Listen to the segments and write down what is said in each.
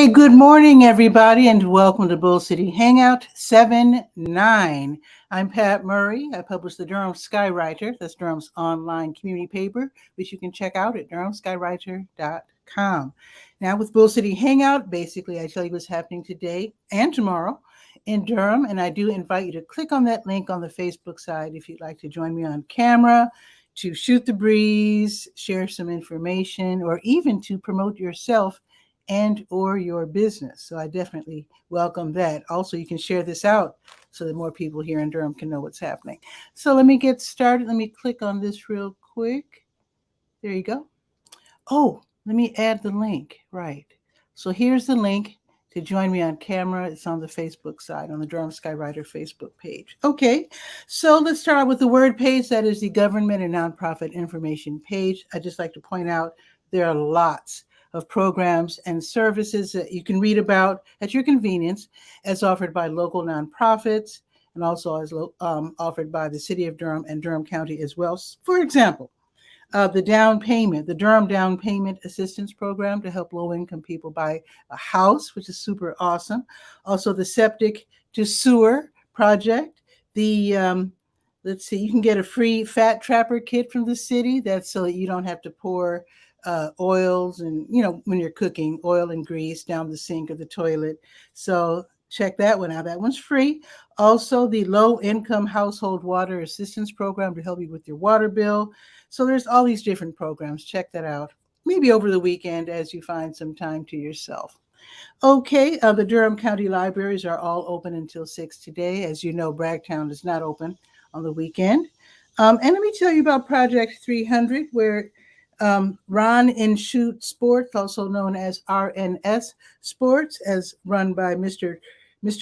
Okay, good morning, everybody, and welcome to Bull City Hangout 7-9. I'm Pat Murray. I publish the Durham Skywriter. That's Durham's online community paper, which you can check out at durhamskywriter.com. Now, with Bull City Hangout, basically, I tell you what's happening today and tomorrow in Durham, and I do invite you to click on that link on the Facebook side if you'd like to join me on camera, to shoot the breeze, share some information, or even to promote yourself and or your business. So I definitely welcome that. Also, you can share this out so that more people here in Durham can know what's happening. So let me get started. Let me click on this real quick. There you go. Oh, let me add the link. Right. So here's the link to join me on camera. It's on the Facebook side, on the Durham Skywriter Facebook page. Okay, so let's start out with the word page. That is the government and nonprofit information page. I just like to point out there are lots of programs and services that you can read about at your convenience, as offered by local nonprofits and also as offered by the City of Durham and Durham County as well. For example, the Durham Down Payment Assistance Program to help low-income people buy a house, which is super awesome. Also, the Septic to Sewer Project. Let's see, you can get a free fat trapper kit from the city. That's so that you don't have to pour oils and, when you're cooking, oil and grease down the sink of the toilet. So check that one out. That one's free. Also, the Low Income Household Water Assistance Program to help you with your water bill. So there's all these different programs. Check that out. Maybe over the weekend as you find some time to yourself. Okay, the Durham County Libraries are all open until 6 today. As you know, Bragtown is not open on the weekend. And let me tell you about Project 300, where Run and Shoot Sports, also known as RNS Sports, as run by Mr.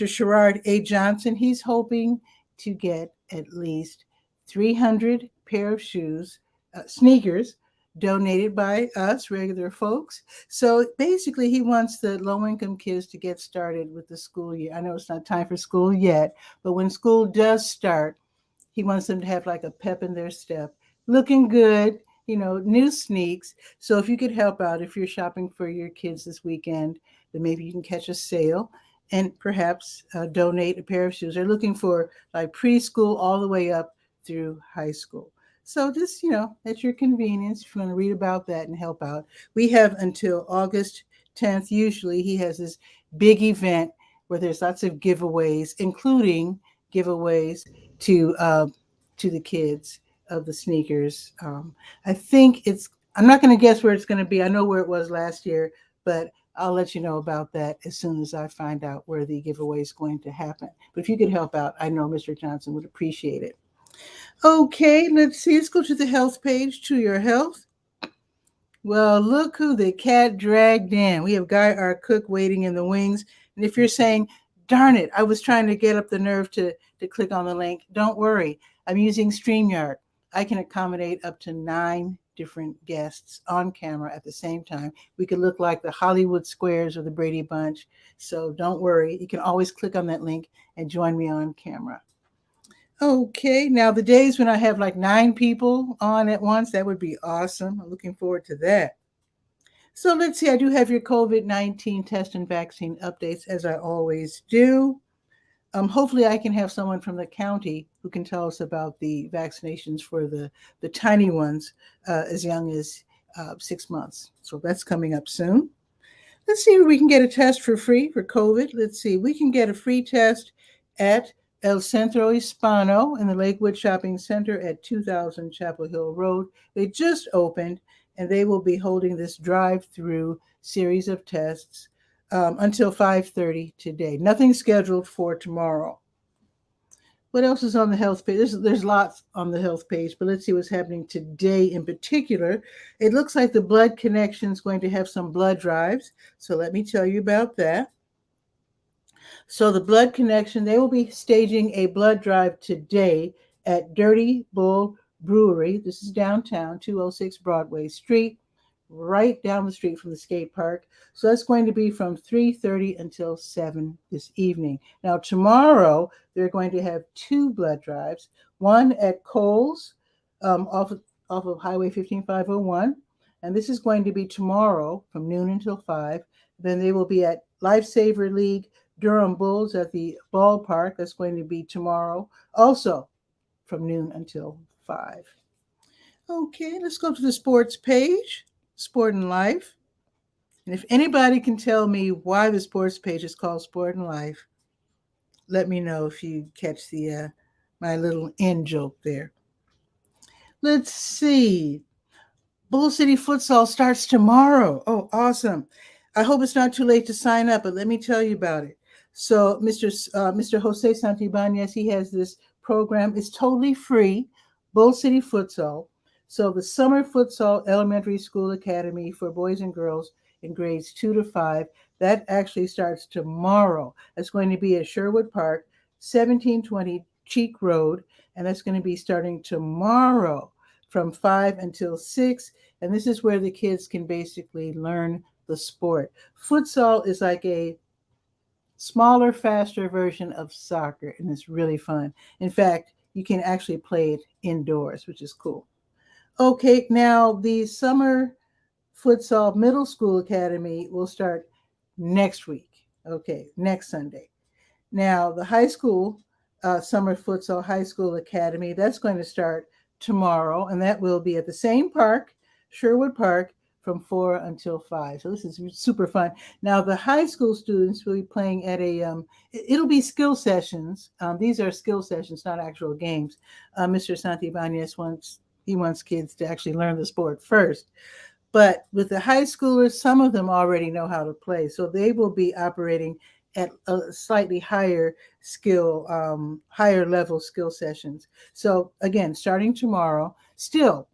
Sherrard A. Johnson. He's hoping to get at least 300 pair of sneakers, donated by us regular folks. So basically, he wants the low-income kids to get started with the school year. I know it's not time for school yet, but when school does start, he wants them to have like a pep in their step, looking good, new sneaks. So if you could help out, if you're shopping for your kids this weekend, then maybe you can catch a sale and perhaps donate a pair of shoes. They're looking for like preschool all the way up through high school. So just, at your convenience, if you want to read about that and help out. We have until August 10th. Usually he has this big event where there's lots of giveaways, including giveaways to the kids of the sneakers. I think I'm not going to guess where it's going to be. I know where it was last year, but I'll let you know about that as soon as I find out where the giveaway is going to happen. But if you could help out, I know Mr. Johnson would appreciate it. Okay, let's see. Let's go to the health page, to your health. Well, look who the cat dragged in. We have Guy, our cook, waiting in the wings. And if you're saying, darn it, I was trying to get up the nerve to click on the link, don't worry. I'm using StreamYard. I can accommodate up to 9 different guests on camera at the same time. We could look like the Hollywood Squares or the Brady Bunch. So don't worry. You can always click on that link and join me on camera. Okay, now the days when I have like 9 people on at once, that would be awesome. I'm looking forward to that. So let's see, I do have your COVID-19 test and vaccine updates, as I always do. Hopefully I can have someone from the county who can tell us about the vaccinations for the tiny ones as young as 6 months. So that's coming up soon. Let's see where we can get a test for free for COVID. Let's see, we can get a free test at El Centro Hispano in the Lakewood Shopping Center at 2000 Chapel Hill Road. They just opened, and they will be holding this drive-through series of tests until 5:30 today. Nothing scheduled for tomorrow. What else is on the health page? There's lots on the health page, but let's see what's happening today in particular. It looks like the Blood Connection is going to have some blood drives. So let me tell you about that. So the Blood Connection, they will be staging a blood drive today at Dirty Bull Brewery. This is downtown, 206 Broadway Street, right down the street from the skate park. So that's going to be from 3:30 until 7 this evening. Now, tomorrow, they're going to have 2 blood drives, one at Kohl's off of Highway 15501, And this is going to be tomorrow from noon until 5. Then they will be at Lifesaver League Durham Bulls at the ballpark. That's going to be tomorrow, also from noon until 5. Okay, let's go to the sports page, Sport and Life. And if anybody can tell me why the sports page is called Sport and Life, let me know if you catch the my little end joke there. Let's see. Bull City Futsal starts tomorrow. Oh, awesome. I hope it's not too late to sign up, but let me tell you about it. So Mr. Jose Santibáñez, he has this program. It's totally free, Bull City Futsal. So the Summer Futsal Elementary School Academy for boys and girls in grades 2 to 5, that actually starts tomorrow. That's going to be at Sherwood Park, 1720 Cheek Road, and that's going to be starting tomorrow from 5 until 6. And this is where the kids can basically learn the sport. Futsal is like a smaller, faster version of soccer, and it's really fun. In fact, you can actually play it indoors, which is cool. Okay, now the Summer Futsal Middle School Academy will start next week. Okay, next Sunday. Now, the high school Summer Futsal High School Academy, that's going to start tomorrow, and that will be at the same park, Sherwood Park, from 4 until 5. So this is super fun. Now, the high school students will be playing at it'll be skill sessions. These are skill sessions, not actual games. Mr. Santibáñez wants kids to actually learn the sport first. But with the high schoolers, some of them already know how to play. So they will be operating at a slightly higher level skill sessions. So again, starting tomorrow, still,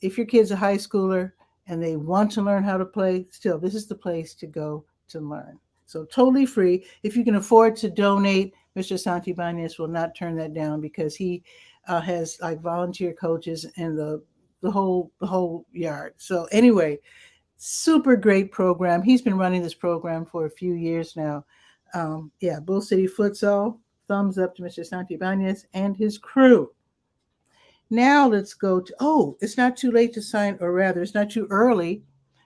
if your kid's a high schooler and they want to learn how to play, still, this is the place to go to learn. So totally free. If you can afford to donate, Mr. Santibáñez will not turn that down because he has like volunteer coaches and the whole yard. So anyway, super great program. He's been running this program for a few years now. Bull City Futsal, thumbs up to Mr. Santibáñez and his crew. Now let's go to, it's not too late to sign, or rather, it's not too early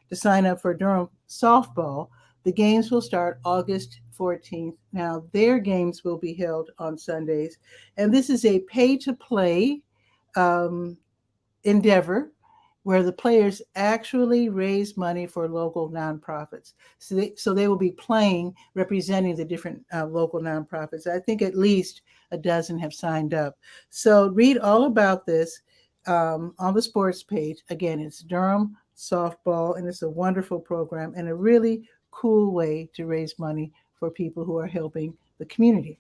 to sign up for Durham softball. The games will start August 14th. Now, their games will be held on Sundays. And this is a pay-to-play endeavor where the players actually raise money for local nonprofits. So they will be playing, representing the different local nonprofits. I think at least a dozen have signed up. So read all about this on the sports page. Again, it's Durham Softball, and it's a wonderful program and a really cool way to raise money for people who are helping the community.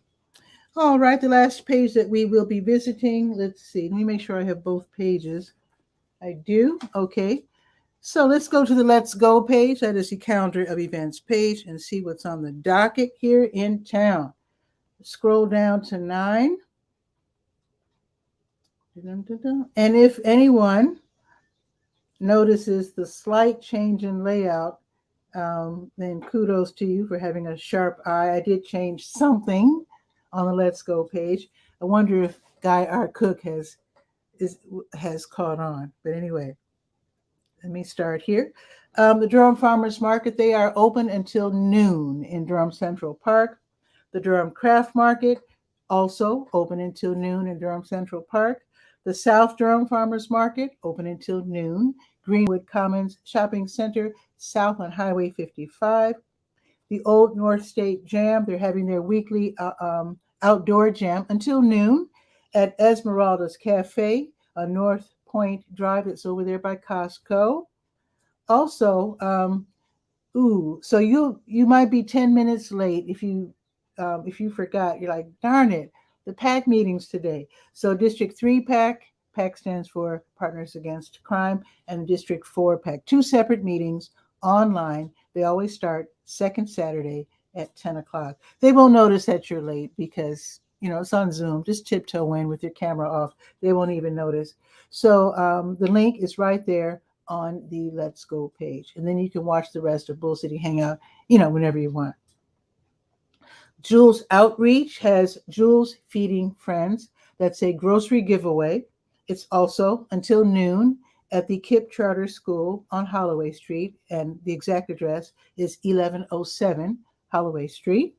All right, the last page that we will be visiting, let's see, let me make sure I have both pages. I do. Okay. So let's go to the Let's Go page. That is the calendar of events page, and see what's on the docket here in town. Scroll down to 9. And if anyone notices the slight change in layout, then kudos to you for having a sharp eye. I did change something on the Let's Go page. I wonder if Guy R. Cook has caught on. But anyway, let me start here. The Durham Farmers Market, they are open until noon in Durham Central Park. The Durham Craft Market, also open until noon in Durham Central Park. The South Durham Farmers Market, open until noon. Greenwood Commons Shopping Center, south on Highway 55. The Old North State Jam, they're having their weekly outdoor jam until noon at Esmeralda's Cafe on North Point Drive. It's over there by Costco. Also, so you might be 10 minutes late if you forgot. You're like, darn it, the PAC meetings today. So District 3 PAC stands for Partners Against Crime, and District 4 PAC, 2 separate meetings online. They always start second Saturday at 10 o'clock. They won't notice that you're late because it's on Zoom. Just tiptoe in with your camera off. They won't even notice. So the link is right there on the Let's Go page. And then you can watch the rest of Bull City Hangout, whenever you want. Jules Outreach has Jules Feeding Friends. That's a grocery giveaway. It's also until noon at the KIPP Charter School on Holloway Street, and the exact address is 1107 Holloway Street.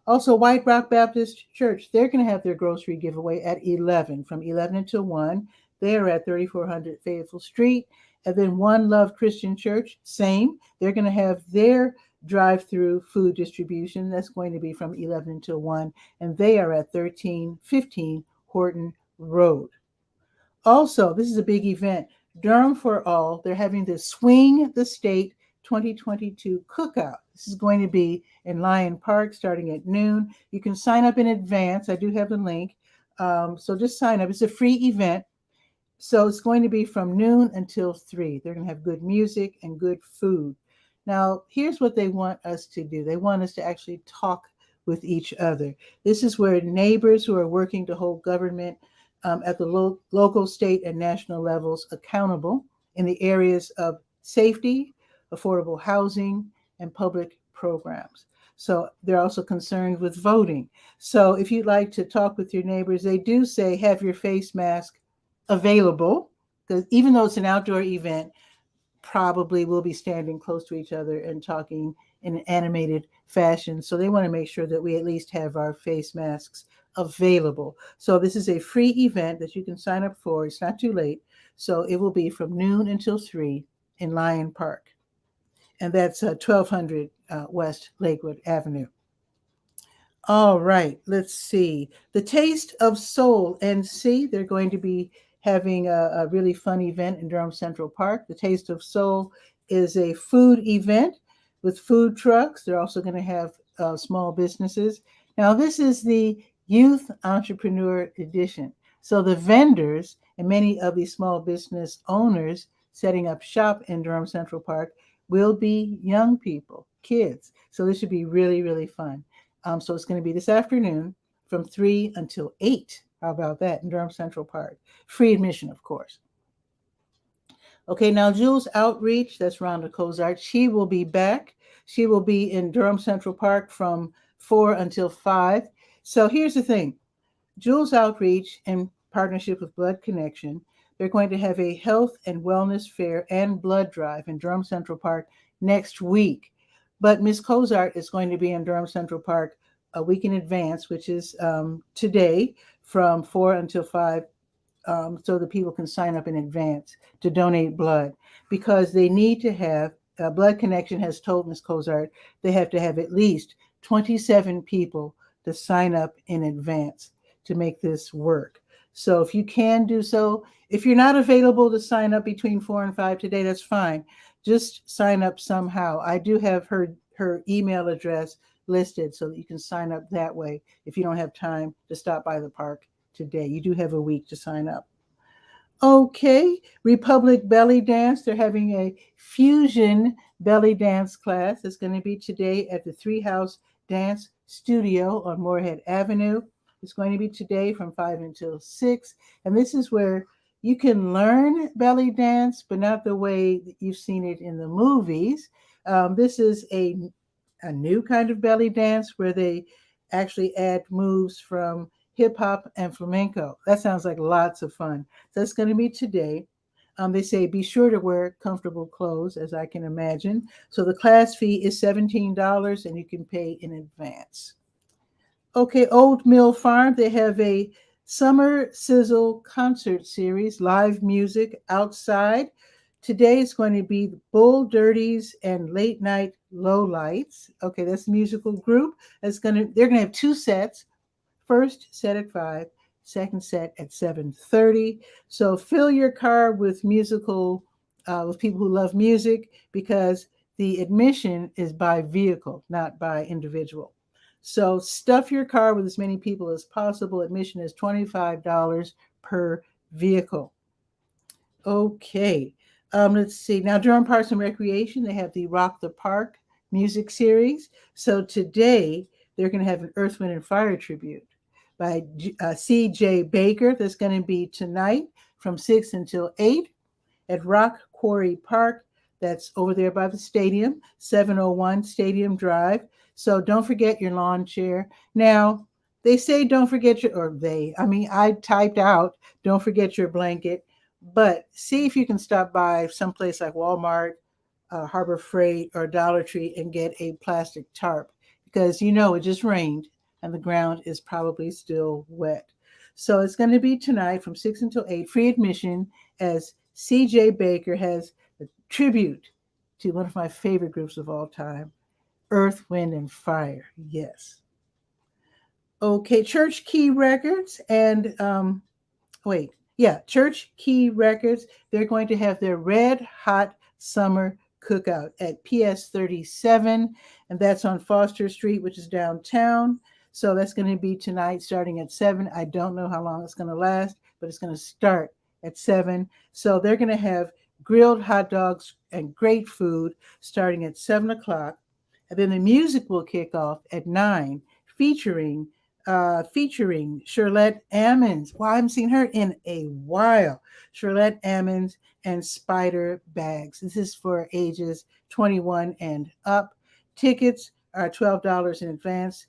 Also, White Rock Baptist Church, they're going to have their grocery giveaway at 11, from 11 until 1. They are at 3400 Fayetteville Street. And then One Love Christian Church, same. They're going to have their drive-through food distribution. That's going to be from 11 until 1. And they are at 1315 Horton Road. Also, this is a big event. Durham for All, they're having the Swing the State 2022 Cookout. This is going to be in Lyon Park starting at noon. You can sign up in advance. I do have the link. So just sign up. It's a free event. So it's going to be from noon until 3. They're going to have good music and good food. Now, here's what they want us to do. They want us to actually talk with each other. This is where neighbors who are working to hold government at the local, state, and national levels accountable in the areas of safety, affordable housing, and public programs. So they're also concerned with voting. So if you'd like to talk with your neighbors, they do say have your face mask available, because even though it's an outdoor event, probably we'll be standing close to each other and talking in an animated fashion. So they want to make sure that we at least have our face masks available. So this is a free event that you can sign up for. It's not too late. So it will be from noon until 3 in Lyon Park. And that's 1200 West Lakewood Avenue. All right, let's see. The Taste of Soul NC, they're going to be having a really fun event in Durham Central Park. The Taste of Soul is a food event with food trucks. They're also going to have small businesses. Now, this is the Youth Entrepreneur Edition. So the vendors and many of the small business owners setting up shop in Durham Central Park will be young people, kids. So this should be really, really fun. So it's going to be this afternoon from 3 until 8. How about that, in Durham Central Park? Free admission, of course. Okay, now Jules Outreach, that's Rhonda Cozart. She will be back. She will be in Durham Central Park from 4 until 5. So here's the thing. Jules Outreach, in partnership with Blood Connection, they're going to have a health and wellness fair and blood drive in Durham Central Park next week. But Ms. Cozart is going to be in Durham Central Park a week in advance, which is today from 4 until 5, so that people can sign up in advance to donate blood, because they need to have, Blood Connection has told Ms. Cozart they have to have at least 27 people to sign up in advance to make this work. So if you can do so, if you're not available to sign up between 4 and 5 today, that's fine. Just sign up somehow. I do have her email address listed so that you can sign up that way if you don't have time to stop by the park today. You do have a week to sign up. Okay, Republic Belly Dance. They're having a fusion belly dance class. It's going to be today at the Three House Dance Studio on Moorhead Avenue. It's going to be today from 5 until 6. And this is where you can learn belly dance, but not the way that you've seen it in the movies. This is a new kind of belly dance where they actually add moves from hip hop and flamenco. That sounds like lots of fun. So it's going to be today. They say be sure to wear comfortable clothes, as I can imagine. So the class fee is $17 and you can pay in advance. Okay, Old Mill Farm, they have a Summer Sizzle concert series, live music outside. Today it's going to be the Bull Dirties and Late Night Lowlights. Okay, that's a musical group. They're going to have 2 sets. First set at 5, second set at 7:30. So fill your car with musical, with people who love music, because the admission is by vehicle, not by individual. So stuff your car with as many people as possible. Admission is $25 per vehicle. Okay, let's see. Now, Durham Parks and Recreation, they have the Rock the Park music series. So today, they're going to have an Earth, Wind, and Fire tribute by C.J. Baker. That's going to be tonight from 6 until 8 at Rock Quarry Park. That's over there by the stadium, 701 Stadium Drive. So don't forget your lawn chair. Now, they say don't forget I typed out, don't forget your blanket. But see if you can stop by someplace like Walmart, Harbor Freight, or Dollar Tree and get a plastic tarp, because it just rained and the ground is probably still wet. So it's going to be tonight from 6 until 8, free admission, as C.J. Baker has a tribute to one of my favorite groups of all time, Earth, Wind, and Fire. Yes. Okay, Church Key Records and Church Key Records. They're going to have their Red Hot Summer Cookout at PS 37, and that's on Foster Street, which is downtown. So that's going to be tonight starting at 7. I don't know how long it's going to last, but it's going to start at 7. So they're going to have grilled hot dogs and great food starting at 7 o'clock. And then the music will kick off at 9, featuring 𝗕𝗨𝗟𝗟 𝗖𝗜𝗧𝗬. Well, I haven't seen her in a while. 𝗕𝗨𝗟𝗟 𝗖𝗜𝗧𝗬 and Spider Bags. This is for ages 21 and up. Tickets are $12 in advance,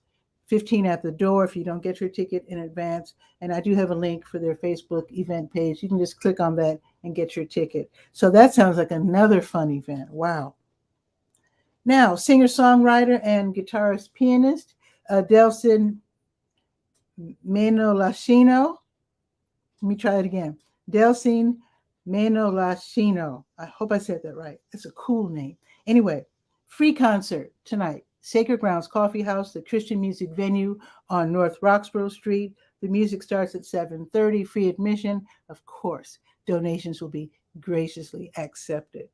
$15 at the door if you don't get your ticket in advance. And I do have a link for their Facebook event page. You can just click on that and get your ticket. So that sounds like another fun event. Wow. Now, singer-songwriter and guitarist pianist 𝗕𝗨𝗟𝗟 𝗕𝗨𝗟𝗟. Let me try it again. 𝗕𝗨𝗟𝗟 𝗕𝗨𝗟𝗟. I hope I said that right. It's a cool name. Anyway, free concert tonight. Sacred Grounds Coffee House, the Christian music venue on North Roxborough Street. The music starts at 7:30. Free admission. Of course, donations will be graciously accepted.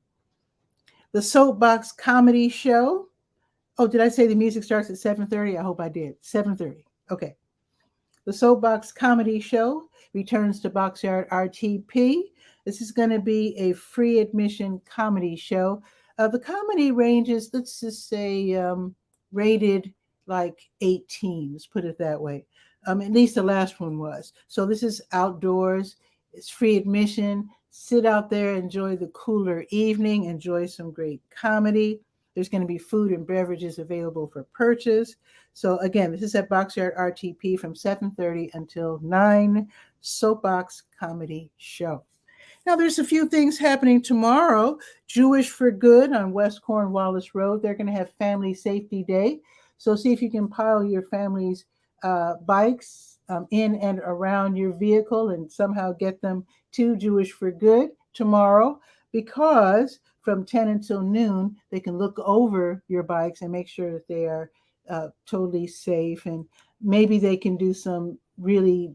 The Soapbox Comedy Show. Oh, did I say the music starts at 7:30? I hope I did. 7:30. Okay. The Soapbox Comedy Show returns to Boxyard RTP. This is going to be a free admission comedy show. The comedy ranges, let's just say, rated like 18. Let's put it that way. At least the last one was. So this is outdoors. It's free admission. Sit out there, enjoy the cooler evening, enjoy some great comedy. There's going to be food and beverages available for purchase. So again, this is at Boxyard RTP from 7:30 until 9, Soapbox Comedy Show. Now, there's a few things happening tomorrow. Jewish for Good on West Cornwallis Road. They're going to have Family Safety Day. So see if you can pile your family's bikes in and around your vehicle and somehow get them to Jewish for Good tomorrow, because from 10 until noon, they can look over your bikes and make sure that they are totally safe. And maybe they can do some really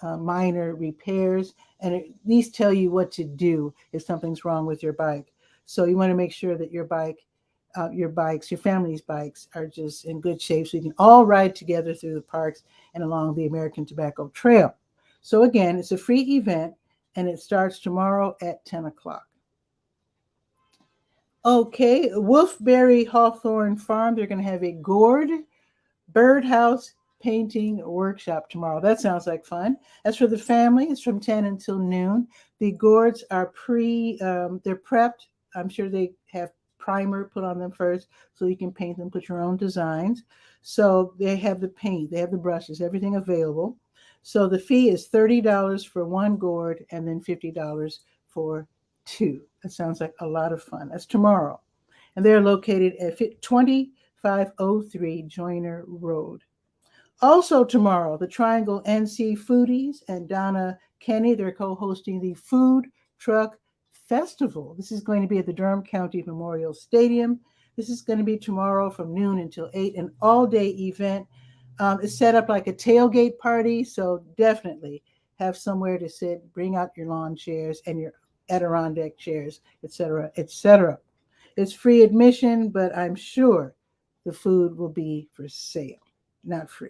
minor repairs and at least tell you what to do if something's wrong with your bike. So you want to make sure that your family's bikes are just in good shape so you can all ride together through the parks and along the American Tobacco Trail. So again, it's a free event and it starts tomorrow at 10 o'clock. Okay, Wolfberry Hawthorne Farm, they're going to have a gourd birdhouse painting workshop tomorrow. That sounds like fun. As for the family, it's from 10 until noon. The gourds are they're prepped. I'm sure they have primer put on them first so you can paint them, put your own designs. So they have the paint, they have the brushes, everything available. So the fee is $30 for one gourd and then $50 for 2. That sounds like a lot of fun. That's tomorrow. And they're located at 2503 Joyner Road. Also tomorrow, the Triangle NC Foodies and Donna Kenny, they're co-hosting the Food Truck Festival. This is going to be at the Durham County Memorial Stadium. This is going to be tomorrow from noon until 8, an all-day event. It's set up like a tailgate party, so definitely have somewhere to sit, bring out your lawn chairs and your Adirondack chairs, etc., etc. It's free admission, but I'm sure the food will be for sale, not free.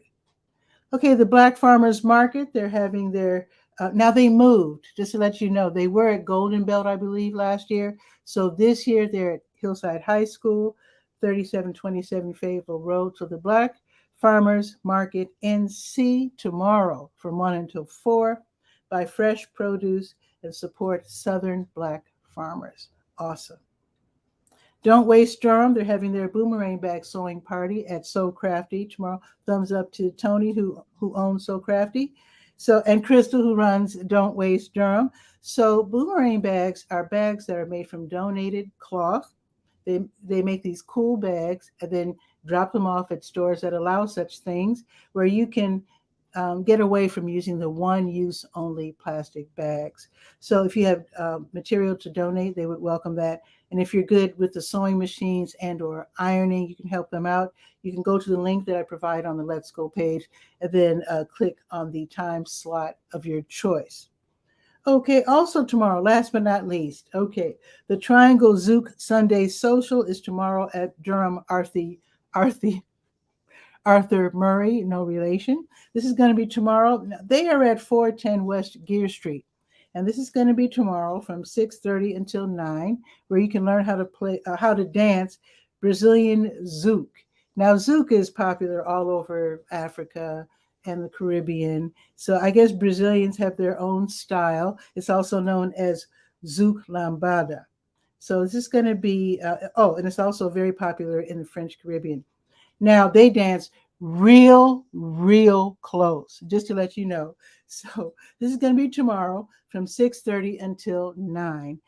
Okay, the Black Farmers Market, they're having their, now they moved, just to let you know, they were at Golden Belt, I believe, last year. So this year they're at Hillside High School, 3727 Fayetteville Road. So the Black Farmers Market NC tomorrow from 1 until 4. Buy fresh produce and support Southern Black farmers. Awesome. Don't Waste Durham. They're having their boomerang bag sewing party at So Crafty tomorrow. Thumbs up to Tony, who owns So Crafty. So, and Crystal, who runs Don't Waste Durham. So, boomerang bags are bags that are made from donated cloth. They make these cool bags and then drop them off at stores that allow such things, where you can get away from using the one-use only plastic bags. So if you have material to donate, they would welcome that. And if you're good with the sewing machines and or ironing, you can help them out. You can go to the link that I provide on the Let's Go page and then click on the time slot of your choice. Okay, also tomorrow, last but not least, okay, the Triangle Zook Sunday Social is tomorrow at Durham Arthur Murray, no relation. This is going to be tomorrow. They are at 410 West Gear Street. And this is going to be tomorrow from 6:30 until 9, where you can learn how to dance Brazilian zouk. Now, zouk is popular all over Africa and the Caribbean. So I guess Brazilians have their own style. It's also known as zouk lambada. So this is going to be, and it's also very popular in the French Caribbean. Now they dance real close, just to let you know. So this is going to be tomorrow from 6:30 until 9.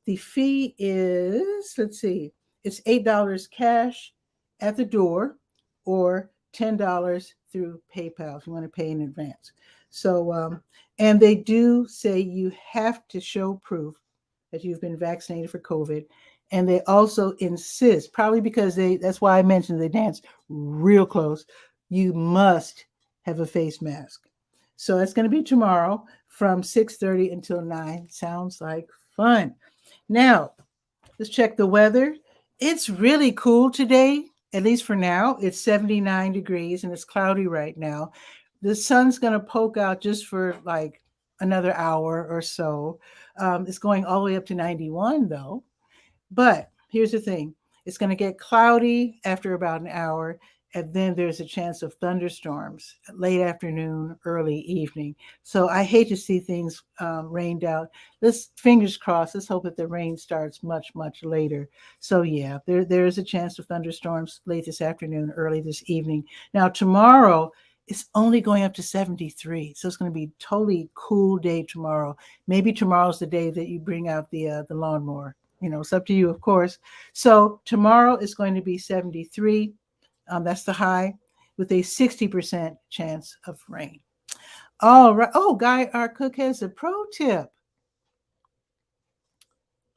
The fee is, let's see, it's $8 cash at the door or $10 through PayPal if you want to pay in advance. So, and they do say you have to show proof that you've been vaccinated for COVID. And they also insist, probably because that's why I mentioned they dance real close, you must have a face mask. So it's going to be tomorrow from 6:30 until 9. Sounds like fun. Now, let's check the weather. It's really cool today, at least for now. It's 79 degrees and it's cloudy right now. The sun's going to poke out just for like another hour or so. It's going all the way up to 91 though. But here's the thing. It's going to get cloudy after about an hour, and then there's a chance of thunderstorms late afternoon, early evening. So I hate to see things rained out. Let's fingers crossed. Let's hope that the rain starts much later. So yeah, there is a chance of thunderstorms late this afternoon, early this evening. Now tomorrow, it's only going up to 73. So it's going to be a totally cool day tomorrow. Maybe tomorrow's the day that you bring out the lawnmower. It's up to you, of course. So tomorrow is going to be 73. That's the high with a 60% chance of rain. All right. Oh, Guy, our cook has a pro tip.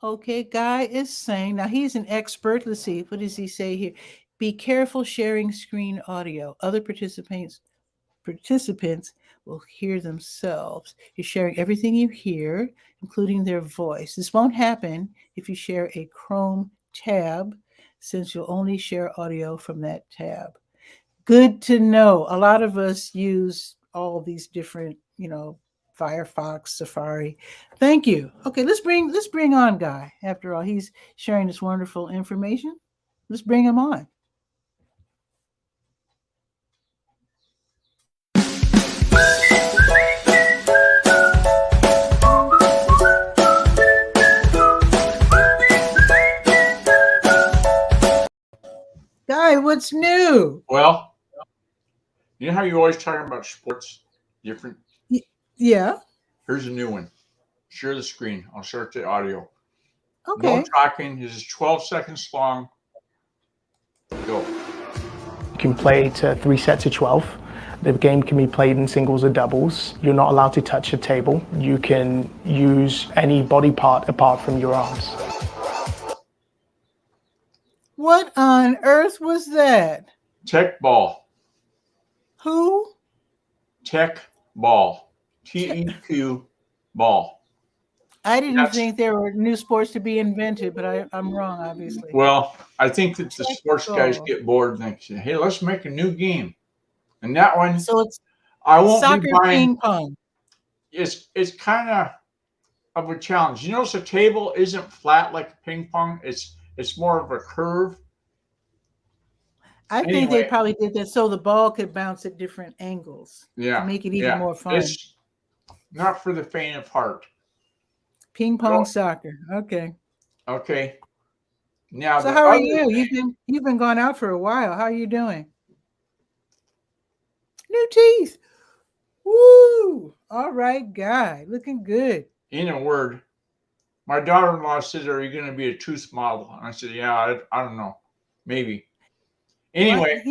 Okay, Guy is saying, now he's an expert. Let's see. What does he say here? Be careful sharing screen audio. Other participants will hear themselves. You're sharing everything you hear, including their voice. This won't happen if you share a Chrome tab, since you'll only share audio from that tab. Good to know. A lot of us use all these different, Firefox, Safari. Thank you. Okay, let's bring on Guy. After all, he's sharing this wonderful information. Let's bring him on. Guy, what's new? Well, you know how you're always talking about sports different? Yeah. Here's a new one. Share the screen. I'll start the audio. Okay. No talking. This is 12 seconds long. Go. You can play to 3 sets of 12. The game can be played in singles or doubles. You're not allowed to touch a table. You can use any body part apart from your arms. What on earth was that? Tech ball. Who? Tech ball. TEQ ball. I didn't think there were new sports to be invented, but I'm wrong, obviously. Well, I think that the sports guys get bored and they say, hey, let's make a new game. And that one, so it's I won't soccer be buying. Ping pong. It's kind of a challenge. You notice the table isn't flat like ping pong. It's more of a curve. I think they probably did that so the ball could bounce at different angles. Yeah. To make it even more fun. It's not for the faint of heart. Ping pong soccer. Okay. Okay. Now, so how are you? You've been gone out for a while. How are you doing? New teeth. Woo! All right, guy. Looking good. In a word, my daughter-in-law said, "Are you going to be a tooth model?" And I said, "Yeah, I don't know. Maybe." Anyway,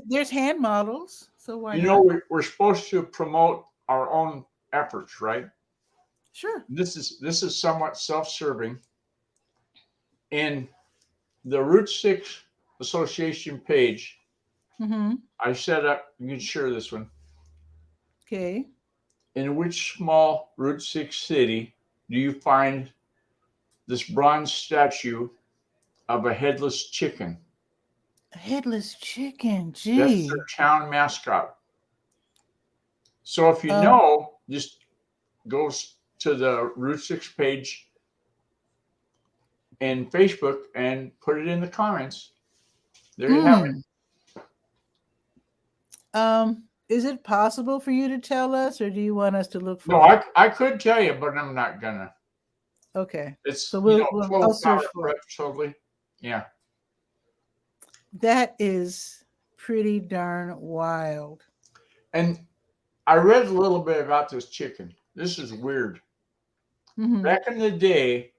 there's hand models, so why you not? know, we're supposed to promote our own efforts, right? Sure. This is somewhat self-serving. In the Route 6 Association page, Mm-hmm. I set up, you can share this one. Okay. In which small Route 6 city do you find this bronze statue of a headless chicken? A headless chicken. That's Gee. their town mascot. So if you Um, know, just go to the Route 6 page and Facebook and put it in the comments. There you have it. Is it possible for you to tell us, or do you want us to look for No, it? I could tell you, but I'm not gonna. Okay. It's So I'll closed search out for it. totally. Yeah. That is pretty darn wild. And I read a little bit about this chicken. This is weird. Mm-hmm. Back in the day,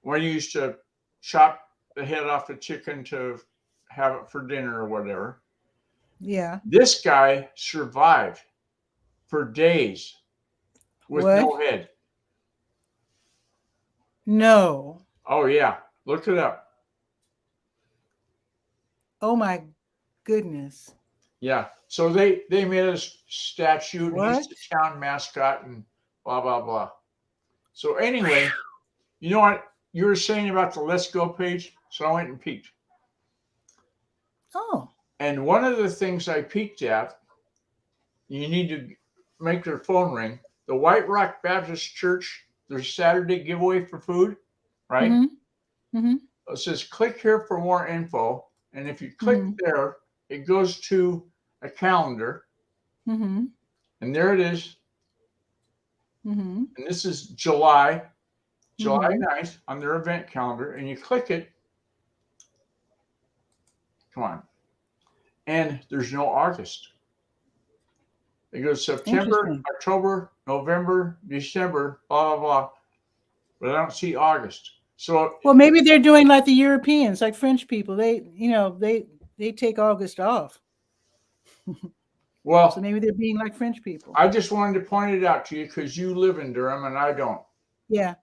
when you used to chop the head off a chicken to have it for dinner or whatever, Yeah. this guy survived for days with no What? head. No. Oh yeah, look it up. Oh my goodness. Yeah. So they made a statue, and What? he's the town mascot, and blah blah blah. So anyway, you know what you were saying about the Let's Go page? So I went and peeked. Oh. And one of the things I peeked at, you need to make their phone ring. The White Rock Baptist Church, their Saturday giveaway for food, right? Mm-hmm. Mm-hmm. It says click here for more info. And if you click there, it goes to a calendar. Mm-hmm. And there it is. Mm-hmm. And this is July 9th on their event calendar. And you click it. Come on. And there's no August. It goes September, October, November, December, blah, blah, blah. But I don't see August. So, well, maybe they're doing like the Europeans, like French people. They take August off. well, so maybe they're being like French people. I just wanted to point it out to you because you live in Durham and I don't. Yeah.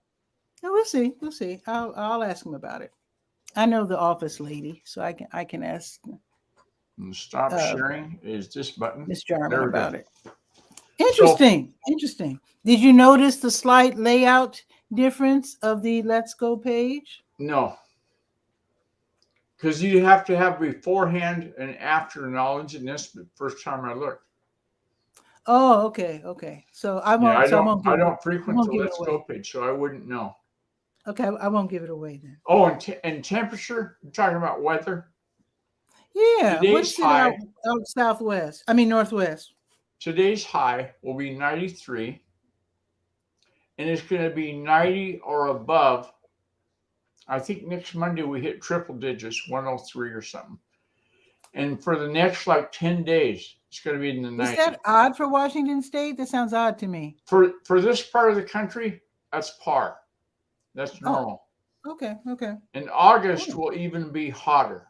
No, we'll see. We'll see. I'll ask him about it. I know the office lady, so I can ask. And stop sharing is this button. Miss Jarman about it. Interesting. Did you notice the slight layout difference of the Let's Go page? No. Because you have to have beforehand and after knowledge, and this the first time I looked. Oh, okay. So I won't. I don't frequent the Let's Go page, so I wouldn't know. Okay, I won't give it away then. Oh, and temperature. You're talking about weather. Yeah. Today's high out southwest? I mean northwest. Today's high will be 93, and it's going to be 90 or above. I think next Monday we hit triple digits, 103 or something. And for the next like 10 days, it's going to be in the 90s. Is that odd for Washington State? That sounds odd to me. For this part of the country, that's par. That's normal. Oh, okay. And August will even be hotter,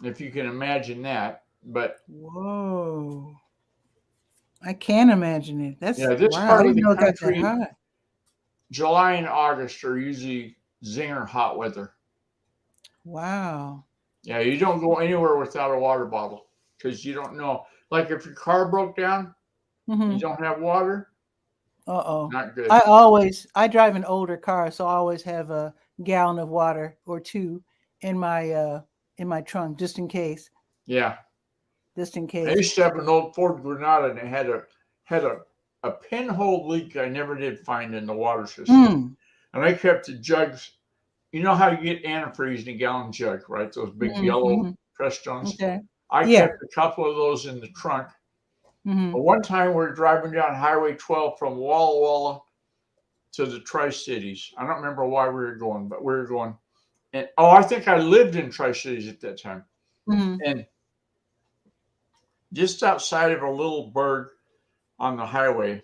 if you can imagine that. But whoa, I can't imagine it. That's this wow, part I of didn't know the it got that country, hot. July and August are usually zinger hot weather. Wow. Yeah, you don't go anywhere without a water bottle because you don't know. Like if your car broke down, you don't have water. Not good. I drive an older car, so I always have a gallon of water or two in my trunk just in case. Yeah. Just in case. I used to have an old Ford Granada, and it had a pinhole leak I never did find in the water system. And I kept the jugs. You know how you get antifreeze in a gallon jug, right? Those big yellow press stones. Okay. I kept a couple of those in the trunk. But one time we were driving down Highway 12 from Walla Walla to the Tri-Cities. I don't remember why we were going, but we were going. And I think I lived in Tri-Cities at that time. And just outside of a little burg, on the highway,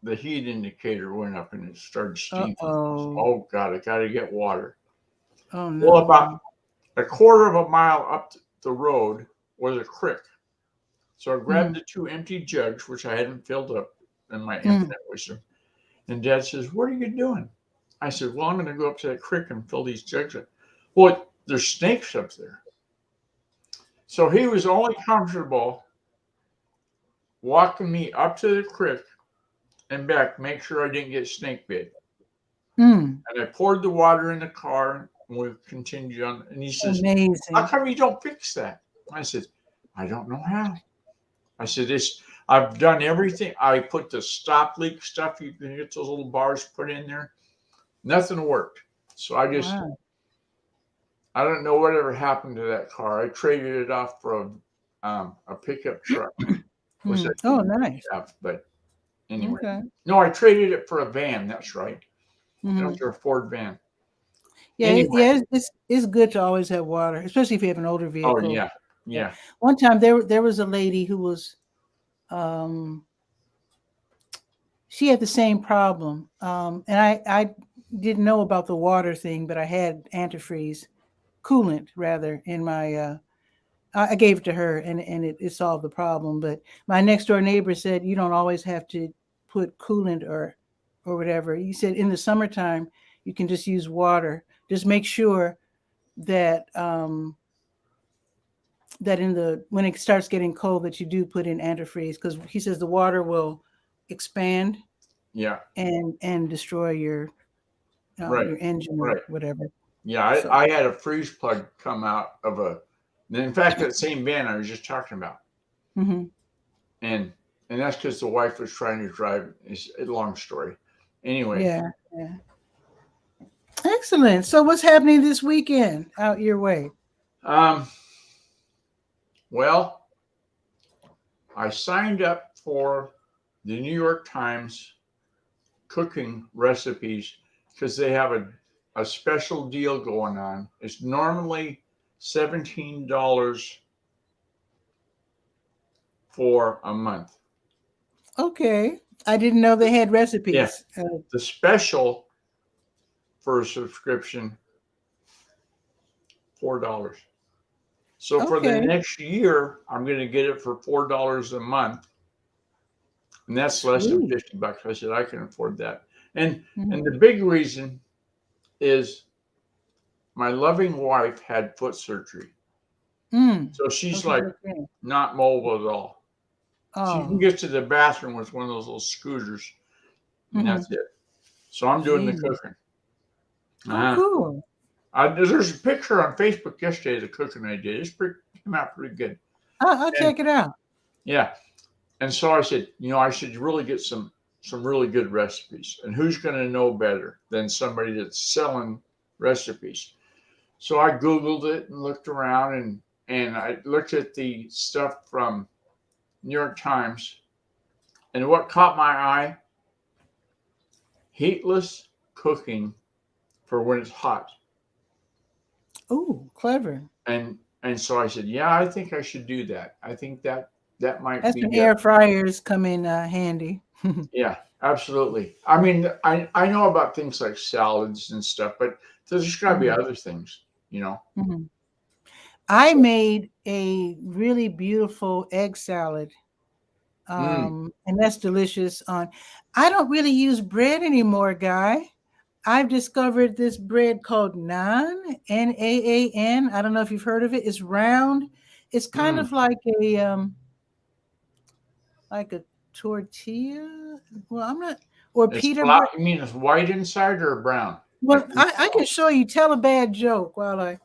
the heat indicator went up and it started steaming. Uh-oh. Oh God, I got to get water. Oh no. Well, about a quarter of a mile up the road was a creek. So I grabbed the 2 empty jugs, which I hadn't filled up in my infinite wisdom. And Dad says, "What are you doing?" I said, "Well, I'm going to go up to that creek and fill these jugs up." Well, there's snakes up there. So he was only comfortable walking me up to the creek and back, make sure I didn't get snake bit. And I poured the water in the car and we continued on. And he says, Amazing. "How come you don't fix that?" I said, "I don't know how." I said, I've done everything. I put the stop leak stuff. You can get those little bars put in there. Nothing worked. So I just, I don't know whatever happened to that car. I traded it off for a pickup truck. Oh, nice. But anyway, Okay. no, I traded it for a van. That's right. It was a Ford van. Yeah, Anyway. it's good to always have water, especially if you have an older vehicle. Oh yeah. One time there was a lady who was, she had the same problem, and I didn't know about the water thing, but I had antifreeze coolant rather in my. I gave it to her, and it solved the problem. But my next door neighbor said you don't always have to put coolant or whatever. He said in the summertime you can just use water. Just make sure that that when it starts getting cold that you do put in antifreeze, because he says the water will expand. Yeah. And destroy your engine or whatever. Yeah, I had a freeze plug come out of in fact, that same van I was just talking about. And that's because the wife was trying to drive. It's a long story. Anyway. Yeah. Excellent. So what's happening this weekend out your way? Well, I signed up for the New York Times cooking recipes because they have a special deal going on. It's normally $17 for a month. Okay. I didn't know they had recipes. Yeah. The special for a subscription, $4. So for the next year, I'm going to get it for $4 a month. And that's less than $50. I said, I can afford that. And the big reason is my loving wife had foot surgery. So she's not mobile at all. She can get to the bathroom with one of those little scooters, and that's it. So I'm doing the cooking. Cool. There's a picture on Facebook yesterday of the cooking I did. It came out pretty good. I'll check it out. Yeah. And so I said, I should really get some really good recipes. And who's going to know better than somebody that's selling recipes? So I Googled it and looked around and I looked at the stuff from New York Times. And what caught my eye? Heatless cooking for when it's hot. Oh, clever. And so I said, yeah, I think I should do that. I think that might That's be when air fryers come in handy. Yeah, absolutely. I mean, I know about things like salads and stuff, but there's got to be other things, I made a really beautiful egg salad. And that's delicious. I don't really use bread anymore, Guy. I've discovered this bread called naan, Naan. I don't know if you've heard of it. It's round. It's kind of like a tortilla. Well, I'm not. Or pita bread. You mean it's white inside or brown? Well, I can show you. Tell a bad joke while I.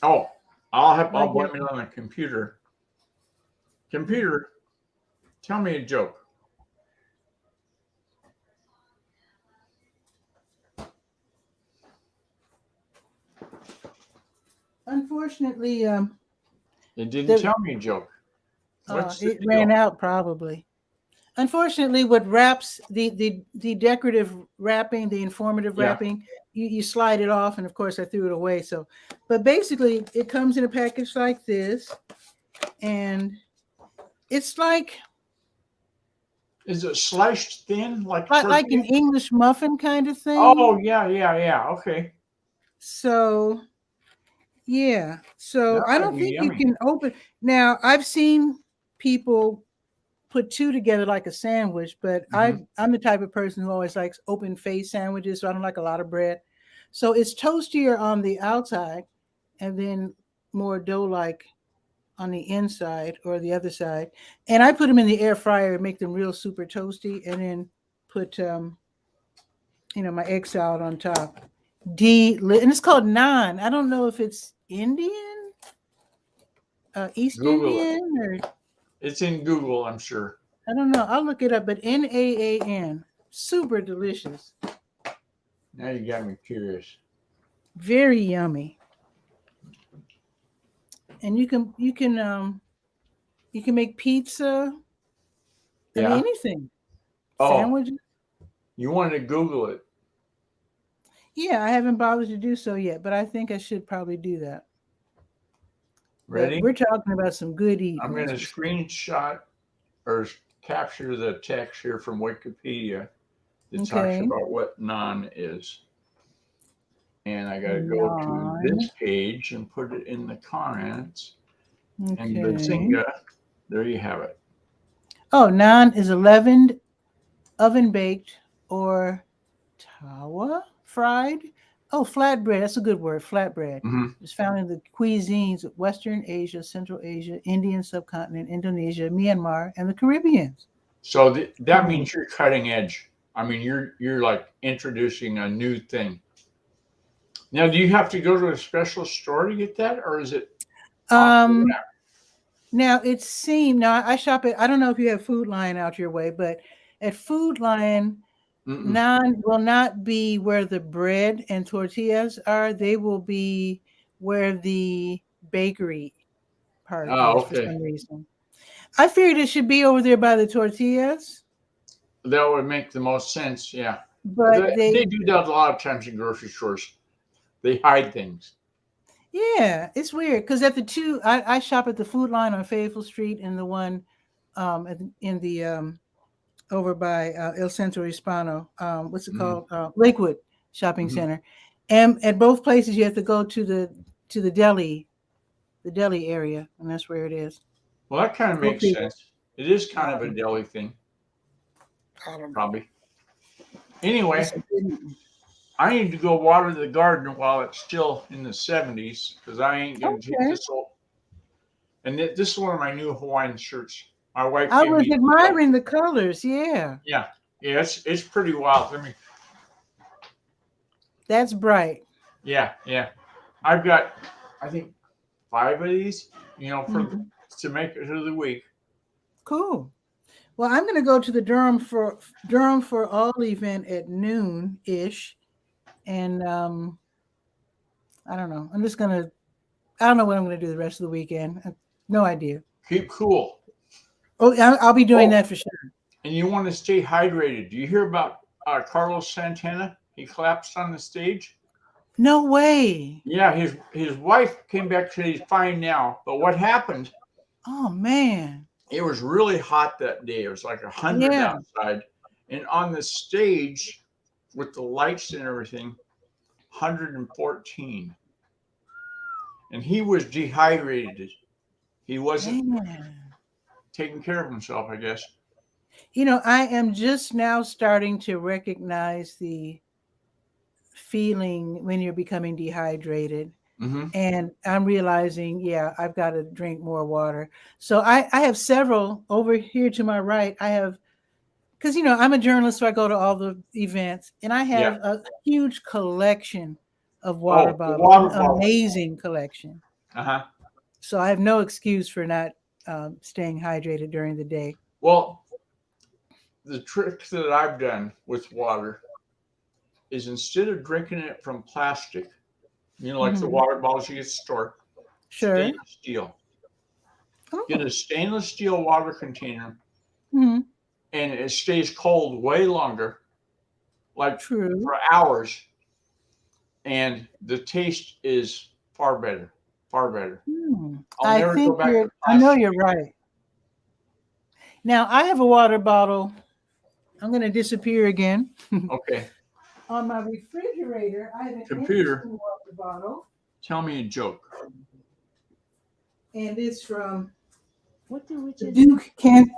Oh, I'll blame it on the computer. Computer, tell me a joke. Unfortunately, it didn't tell me a joke. It ran out probably. Unfortunately, what wraps the decorative wrapping, the informative wrapping, you slide it off, and of course I threw it away. So, but basically, it comes in a package like this, and it's like Is it sliced thin like like an turkey? English muffin kind of thing. Oh, yeah. Okay. So yeah. So That I might don't be think you yummy. can open. Now I've seen people put two together like a sandwich, but Mhm. I'm the type of person who always likes open face sandwiches, so I don't like a lot of bread. So it's toastier on the outside and then more dough-like on the inside or the other side. And I put them in the air fryer and make them real super toasty, and then put my egg salad on top. And it's called naan. I don't know if it's Indian, East Google it. Indian, or It's in Google, I'm sure. I don't know. I'll look it up. But Naan, super delicious, Now you got me curious. very yummy. And you can make pizza. I mean Yeah. anything. Oh, Sandwiches. you wanted to Google it. Yeah, I haven't bothered to do so yet, but I think I should probably do that. Ready? But we're talking about some good eating. I'm going to that's for sure. screenshot or capture the text here from Wikipedia that talks Okay. about what naan is. And I got to go to Naan. this page and put it in the comments. And Okay. Bazinga, there you have it. Oh, naan is a leavened, oven baked, or tawa fried. Oh, flatbread. That's a good word. Flatbread. Mhm. It's found in the cuisines of Western Asia, Central Asia, Indian subcontinent, Indonesia, Myanmar, and the Caribbean. So that means you're cutting edge. I mean, you're like introducing a new thing. Now, do you have to go to a special store to get that, or is it off the rack? Now it seemed, now I shop at, I don't know if you have Food Lion out your way, but at Food Lion, Mm-mm. naan will not be where the bread and tortillas are. They will be where the bakery part Oh, is for okay. some reason. I figured it should be over there by the tortillas, That would make the most sense. Yeah, but they do that a lot of times in grocery stores. They hide things. yeah, it's weird because at the two, I shop at the Food Line on Fayetteville Street and the one in the over by El Centro Hispano, what's it called? Lakewood Shopping Mhm. Center. And at both places, you have to go to the deli area, and that's where it is. Well, that kind of makes Okay. sense. It is kind of a deli thing, probably. Anyway, I need to go water the garden while it's still in the 70s because I ain't going to take this old. And this is one of my new Hawaiian shirts. My wife I gave was me. admiring the colors. Yeah, Yeah, it's pretty wild. Let me. that's bright. Yeah. I've got, I think, 5 of these. To make it through the week. Cool. Well, I'm going to go to the Durham for All event at noon ish, and I don't know. I don't know what I'm going to do the rest of the weekend. No idea. Keep cool. Oh, I'll be doing that for sure. And you want to stay hydrated. Do you hear about Carlos Santana? He collapsed on the stage. No way. Yeah, his wife came back, said he's fine now. But what happened? Oh man. It was really hot that day. It was like 100 outside. And on the stage with the lights and everything, 114. And he was dehydrated. He wasn't taking care of himself, I guess. I am just now starting to recognize the feeling when you're becoming dehydrated. Mm-hmm. And I'm realizing, I've got to drink more water. So I have several over here to my right. I have, because, I'm a journalist, so I go to all the events, and I have a huge collection of water bottles, amazing collection. Uh-huh. So I have no excuse for not staying hydrated during the day. Well, the trick that I've done with water is instead of drinking it from plastic, like the water bottles you get at the store, stainless steel. Get a stainless steel water container, and it stays cold way longer, like for hours, and the taste is far better. I know you're right. Now I have a water bottle I'm going to disappear again. Okay. On my refrigerator, I have an Computer. interesting water bottle, Tell me a joke. and it's from What do the witches? Duke Can.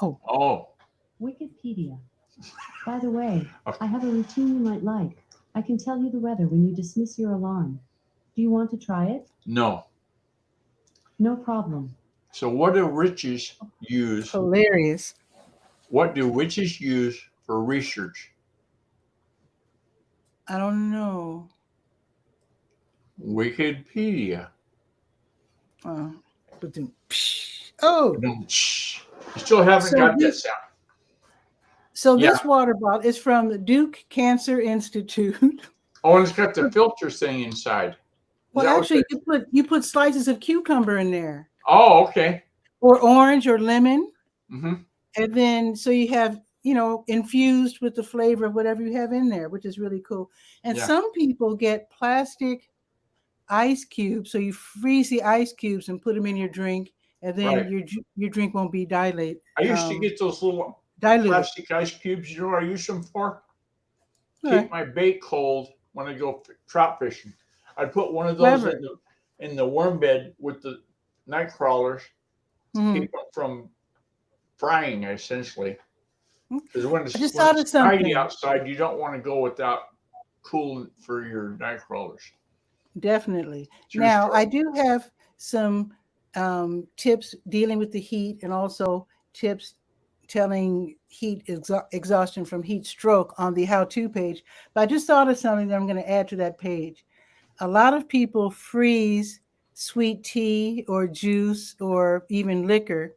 Oh, Wikipedia. By the way, Okay. I have a routine you might like. I can tell you the weather when you dismiss your alarm. Do you want to try it? no. No problem. So what do witches use? Hilarious. What do witches use for research? I don't know. Wikipedia. But then, oh, You still haven't So got that this- sound. so Yeah. this water bottle is from the Duke Cancer Institute. Oh, and it's got the filter thing inside. Is Well, that what actually, the- you put slices of cucumber in there, Oh, okay. or orange, or lemon, Mm-hmm. and then so you have infused with the flavor of whatever you have in there, which is really cool. And Yeah. some people get plastic ice cubes, so you freeze the ice cubes and put them in your drink, and then Right. your drink won't be diluted. I used to get those little Diluted. plastic ice cubes. You know what I use them for? Okay. Keep my bait cold when I go trout fishing. I'd put one of those Clever. in the worm bed with the night crawlers to Mhm. keep them from frying, essentially. Because when it's, I just when thought of it's tidy something. outside, you don't want to go without coolant for your night crawlers. Definitely. True Now, story. I do have some tips dealing with the heat, and also tips telling heat exhaustion from heat stroke on the how-to page. But I just thought of something that I'm going to add to that page. A lot of people freeze sweet tea or juice or even liquor,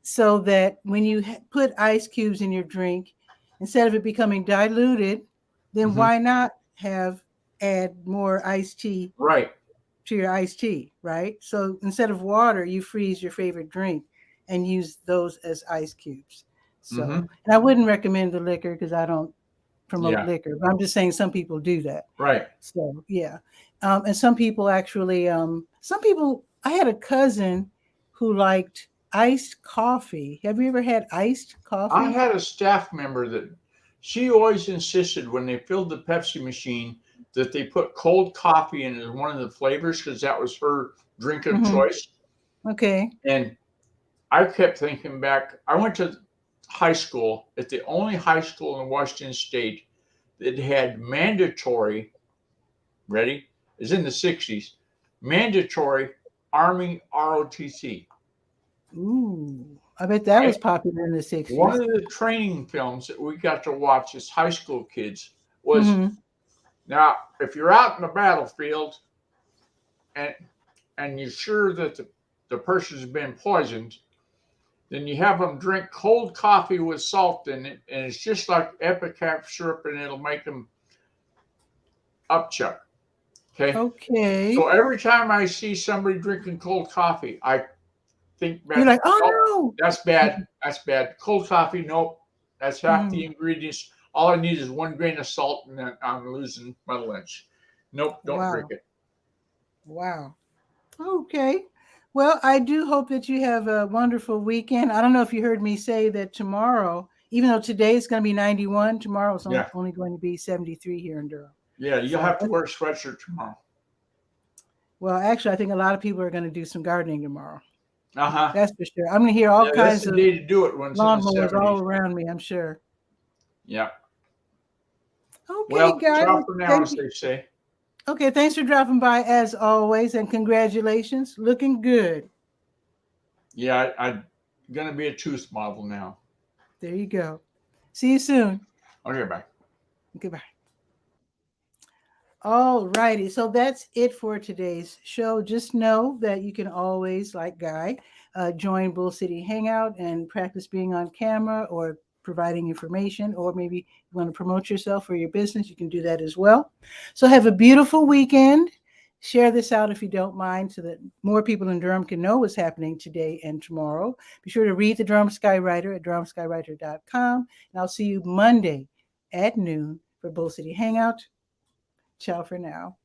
so that when you put ice cubes in your drink, instead of it becoming diluted, then Mhm. why not add more iced tea Right. to your iced tea, right? So instead of water, you freeze your favorite drink and use those as ice cubes. So, Mhm. and I wouldn't recommend the liquor because I don't promote Yeah. liquor, but I'm just saying some people do that. Right. So yeah, and some people actually, I had a cousin who liked iced coffee. Have you ever had iced coffee? I had a staff member that she always insisted when they filled the Pepsi machine that they put cold coffee in as one of the flavors because that was her drink of Mhm. choice. Okay. And I kept thinking back. I went to high school at the only high school in Washington State that had mandatory, ready, is in the 60s, mandatory Army ROTC. Ooh, I bet that was popular in the 60s. One of the training films that we got to watch as high school kids was, Mhm. now, if you're out in the battlefield and you're sure that the person's been poisoned, then you have them drink cold coffee with salt in it, and it's just like epicap syrup, and it'll make them upchuck. Okay. Okay. So every time I see somebody drinking cold coffee, I think back. You're like, "Nope, oh that's bad. That's bad. Cold coffee, nope. That's half the ingredients. All I need is 1 grain of salt, and then I'm losing my lunch. Nope, don't Wow. drink it. no. Wow. Okay. Well, I do hope that you have a wonderful weekend. I don't know if you heard me say that tomorrow, even though today is going to be 91, tomorrow is Yeah. only going to be 73 here in Durham. Yeah, you'll So have to wear a sweatshirt tomorrow. Well, actually, I think a lot of people are going to do some gardening tomorrow. Uh-huh. That's for sure. I'm going to hear all Yeah, that's kinds the of day to do it when it's in the lawnmowers all 70s. around me, I'm sure. Yeah. Okay, Well, guys. ciao for now, Thank as you. they say. Okay, thanks for dropping by as always, and congratulations. Looking good. Yeah, I'm going to be a tooth model now. There you go. See you soon. Okay, bye. Goodbye. All righty. So that's it for today's show. Just know that you can always, like Guy, join Bull City Hangout and practice being on camera or providing information, or maybe you want to promote yourself or your business, you can do that as well. So have a beautiful weekend. Share this out if you don't mind so that more people in Durham can know what's happening today and tomorrow. Be sure to read the Durham Skywriter at durhamskywriter.com. And I'll see you Monday at noon for Bull City Hangout. Ciao for now.